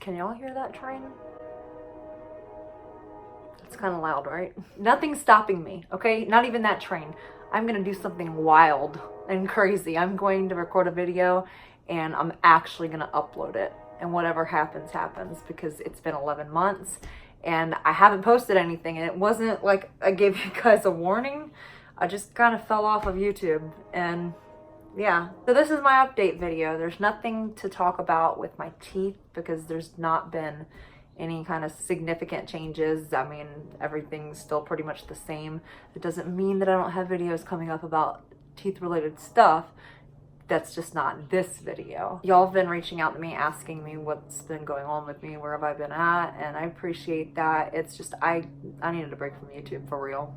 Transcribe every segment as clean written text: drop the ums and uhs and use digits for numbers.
Can y'all hear that train? It's kind of loud, right? Nothing's stopping me, okay? Not even that train. I'm gonna do something wild and crazy. I'm going to record a video and I'm actually gonna upload it. And whatever happens, happens, because it's been 11 months and I haven't posted anything. And it wasn't like I gave you guys a warning. I just kind of fell off of YouTube, and yeah. So this is my update video. There's nothing to talk about with my teeth because there's not been any kind of significant changes. I mean, everything's still pretty much the same. It doesn't mean that I don't have videos coming up about teeth related stuff. That's just not this video. Y'all have been reaching out to me asking me what's been going on with me, where have I been at, and I appreciate that. It's just I needed a break from YouTube for real.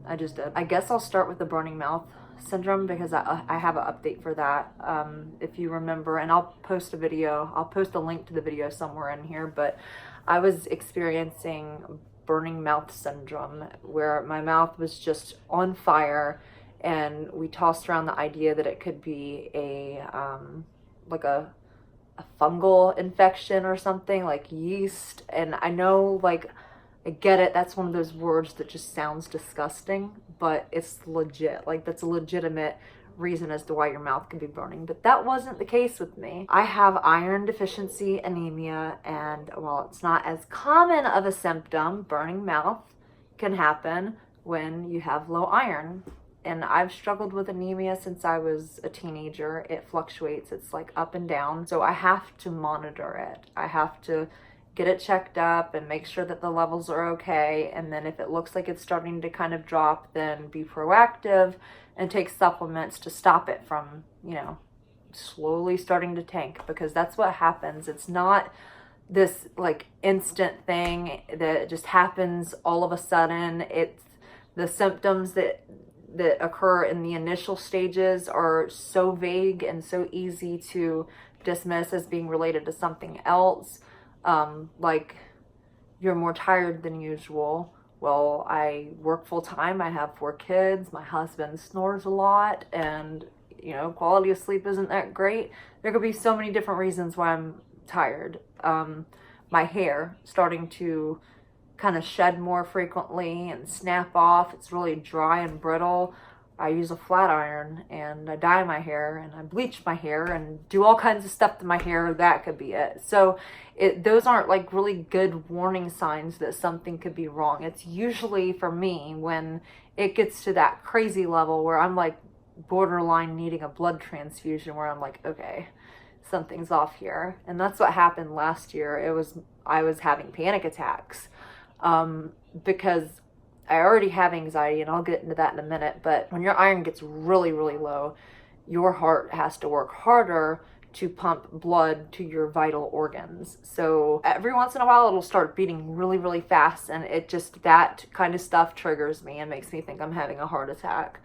I just did. I guess I'll start with the burning mouth syndrome because I have an update for that. If you remember, and I'll post a video, I'll post a link to the video somewhere in here, but I was experiencing burning mouth syndrome where my mouth was just on fire, and we tossed around the idea that it could be like a fungal infection or something, like yeast. And I know, like, I get it, that's one of those words that just sounds disgusting, but it's legit. Like, that's a legitimate reason as to why your mouth can be burning. But that wasn't the case with me. I have iron deficiency anemia, and while it's not as common of a symptom, burning mouth can happen when you have low iron. And I've struggled with anemia since I was a teenager. It fluctuates, it's like up and down. So I have to monitor it. I have to get it checked up and make sure that the levels are okay. And then if it looks like it's starting to kind of drop, then be proactive and take supplements to stop it from, you know, slowly starting to tank, because that's what happens. It's not this like instant thing that just happens all of a sudden. It's the symptoms that occur in the initial stages are so vague and so easy to dismiss as being related to something else. Like, you're more tired than usual. Well, I work full time. I have 4 kids. My husband snores a lot, and, you know, quality of sleep isn't that great. There could be so many different reasons why I'm tired. My hair starting to kind of shed more frequently and snap off. It's really dry and brittle. I use a flat iron and I dye my hair and I bleach my hair and do all kinds of stuff to my hair. That could be it. So those aren't like really good warning signs that something could be wrong. It's usually, for me, when it gets to that crazy level where I'm like borderline needing a blood transfusion, where I'm like, okay, something's off here. And that's what happened last year. I was having panic attacks because I already have anxiety, and I'll get into that in a minute. But when your iron gets really, really low, your heart has to work harder to pump blood to your vital organs. So every once in a while, it'll start beating really, really fast. And it just, that kind of stuff triggers me and makes me think I'm having a heart attack.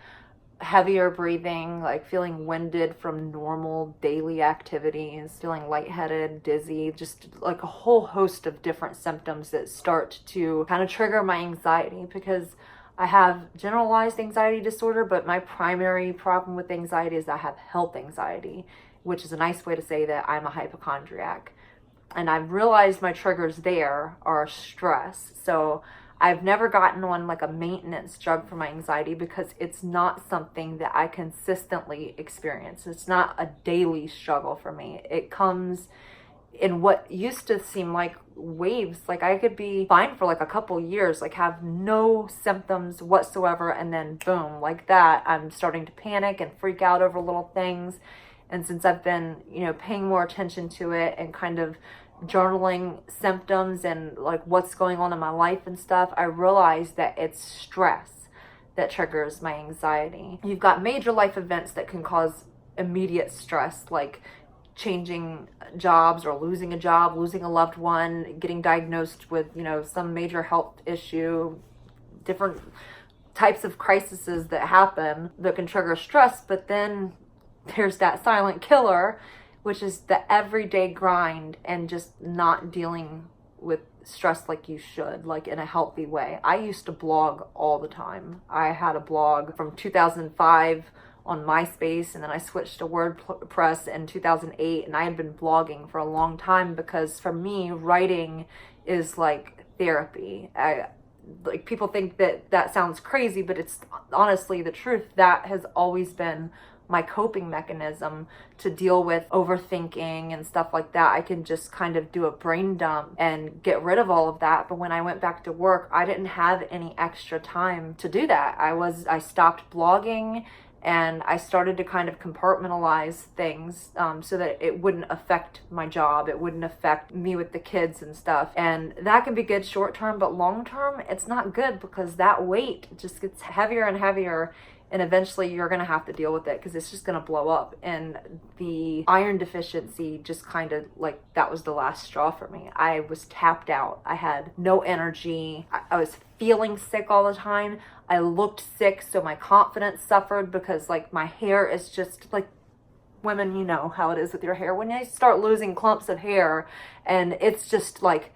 Heavier breathing, like feeling winded from normal daily activities, feeling lightheaded, dizzy, just like a whole host of different symptoms that start to kind of trigger my anxiety, because I have generalized anxiety disorder, but my primary problem with anxiety is I have health anxiety, which is a nice way to say that I'm a hypochondriac. And I've realized my triggers there are stress. So I've never gotten on like a maintenance drug for my anxiety because it's not something that I consistently experience. It's not a daily struggle for me. It comes in what used to seem like waves. Like, I could be fine for like a couple years, like have no symptoms whatsoever, and then boom, like that, I'm starting to panic and freak out over little things. And since I've been, you know, paying more attention to it and kind of journaling symptoms and like what's going on in my life and stuff, I realized that it's stress that triggers my anxiety. You've got major life events that can cause immediate stress, like changing jobs or losing a job, losing a loved one, getting diagnosed with, you know, some major health issue, different types of crises that happen that can trigger stress. But then there's that silent killer, which is the everyday grind and just not dealing with stress like you should, like in a healthy way. I used to blog all the time. I had a blog from 2005 on MySpace, and then I switched to WordPress in 2008, and I had been blogging for a long time because for me, writing is like therapy. Like, people think that that sounds crazy, but it's honestly the truth. That has always been my coping mechanism to deal with overthinking and stuff like that. I can just kind of do a brain dump and get rid of all of that. But when I went back to work, I didn't have any extra time to do that. I stopped blogging, and I started to kind of compartmentalize things so that it wouldn't affect my job. It wouldn't affect me with the kids and stuff. And that can be good short term, but long term, it's not good because that weight just gets heavier and heavier. And eventually you're going to have to deal with it because it's just going to blow up. And the iron deficiency just kind of like, that was the last straw for me. I was tapped out. I had no energy. I was feeling sick all the time. I looked sick, so my confidence suffered because like my hair is just like, women, you know how it is with your hair. When you start losing clumps of hair and it's just like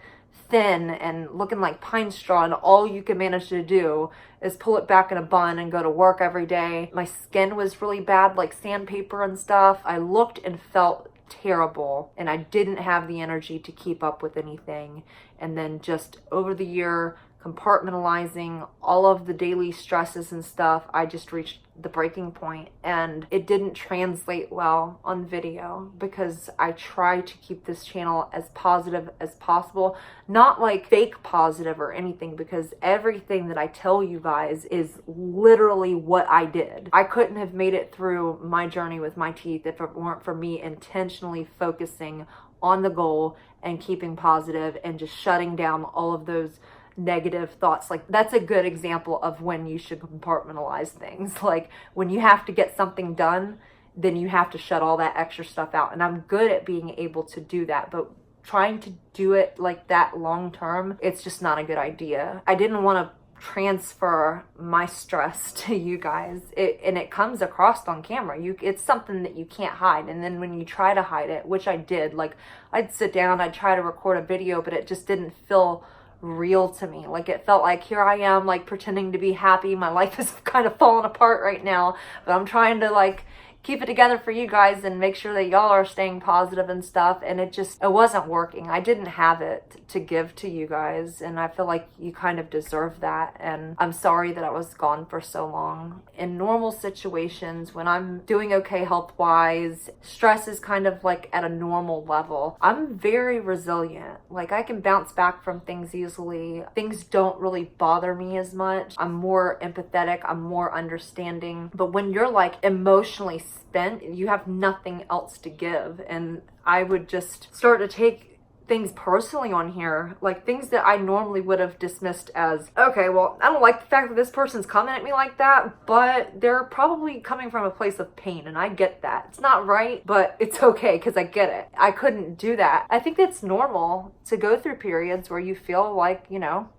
thin and looking like pine straw, and all you can manage to do is pull it back in a bun and go to work every day. My skin was really bad, like sandpaper and stuff. I looked and felt terrible, and I didn't have the energy to keep up with anything. And then just over the year, compartmentalizing all of the daily stresses and stuff, I just reached the breaking point, and it didn't translate well on video because I try to keep this channel as positive as possible, not like fake positive or anything, because everything that I tell you guys is literally what I did. I couldn't have made it through my journey with my teeth if it weren't for me intentionally focusing on the goal and keeping positive and just shutting down all of those negative thoughts. Like, that's a good example of when you should compartmentalize things. Like, when you have to get something done, then you have to shut all that extra stuff out. And I'm good at being able to do that, but trying to do it like that long term, it's just not a good idea. I didn't want to transfer my stress to you guys, and it comes across on camera. It's something that you can't hide. And then when you try to hide it, which I did, like, I'd sit down, I'd try to record a video, but it just didn't feel real to me. Like, it felt like, here I am, like, pretending to be happy. My life is kind of falling apart right now, but I'm trying to like keep it together for you guys and make sure that y'all are staying positive and stuff. And it wasn't working. I didn't have it to give to you guys, and I feel like you kind of deserve that. And I'm sorry that I was gone for so long. In normal situations, when I'm doing okay health wise, stress is kind of like at a normal level, I'm very resilient. Like, I can bounce back from things easily. Things don't really bother me as much. I'm more empathetic, I'm more understanding. But when you're like emotionally spent, you have nothing else to give. And I would just start to take things personally on here, like things that I normally would have dismissed as, okay, well, I don't like the fact that this person's coming at me like that, but they're probably coming from a place of pain, and I get that. It's not right, but it's okay because I get it. I couldn't do that. I think it's normal to go through periods where you feel like, you know,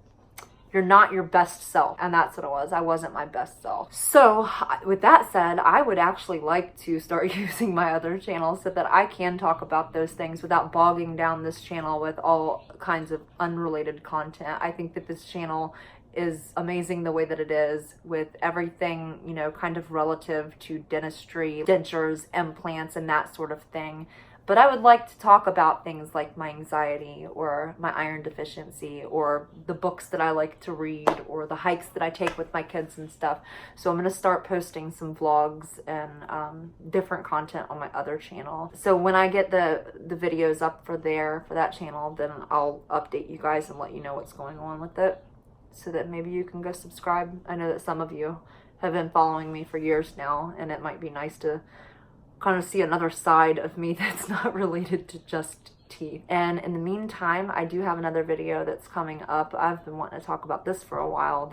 you're not your best self. And that's what it was. I wasn't my best self. So with that said, I would actually like to start using my other channels so that I can talk about those things without bogging down this channel with all kinds of unrelated content. I think that this channel is amazing the way that it is, with everything, you know, kind of relative to dentistry, dentures, implants, and that sort of thing. But I would like to talk about things like my anxiety or my iron deficiency or the books that I like to read or the hikes that I take with my kids and stuff. So I'm going to start posting some vlogs and different content on my other channel. So when I get the videos up for that channel, then I'll update you guys and let you know what's going on with it, so that maybe you can go subscribe. I know that some of you have been following me for years now, and it might be nice to kind of see another side of me that's not related to just teeth. And in the meantime, I do have another video that's coming up. I've been wanting to talk about this for a while.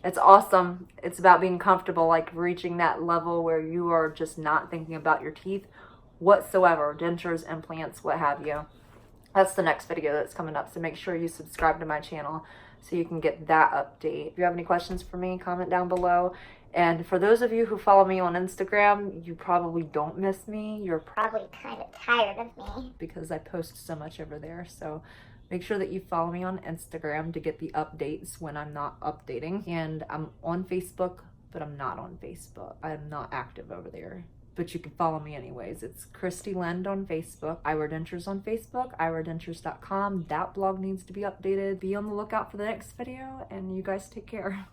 It's awesome. It's about being comfortable, like reaching that level where you are just not thinking about your teeth whatsoever, dentures, implants, what have you. That's the next video that's coming up, so make sure you subscribe to my channel so you can get that update. If you have any questions for me, comment down below. And for those of you who follow me on Instagram, you probably don't miss me. You're probably kind of tired of me because I post so much over there. So make sure that you follow me on Instagram to get the updates when I'm not updating. And I'm on Facebook but I'm not on Facebook. I'm not active over there. But you can follow me anyways. It's Christy Lend on Facebook, Eyewear Dentures on Facebook, eyeweardentures.com. That blog needs to be updated. Be on the lookout for the next video, and you guys take care.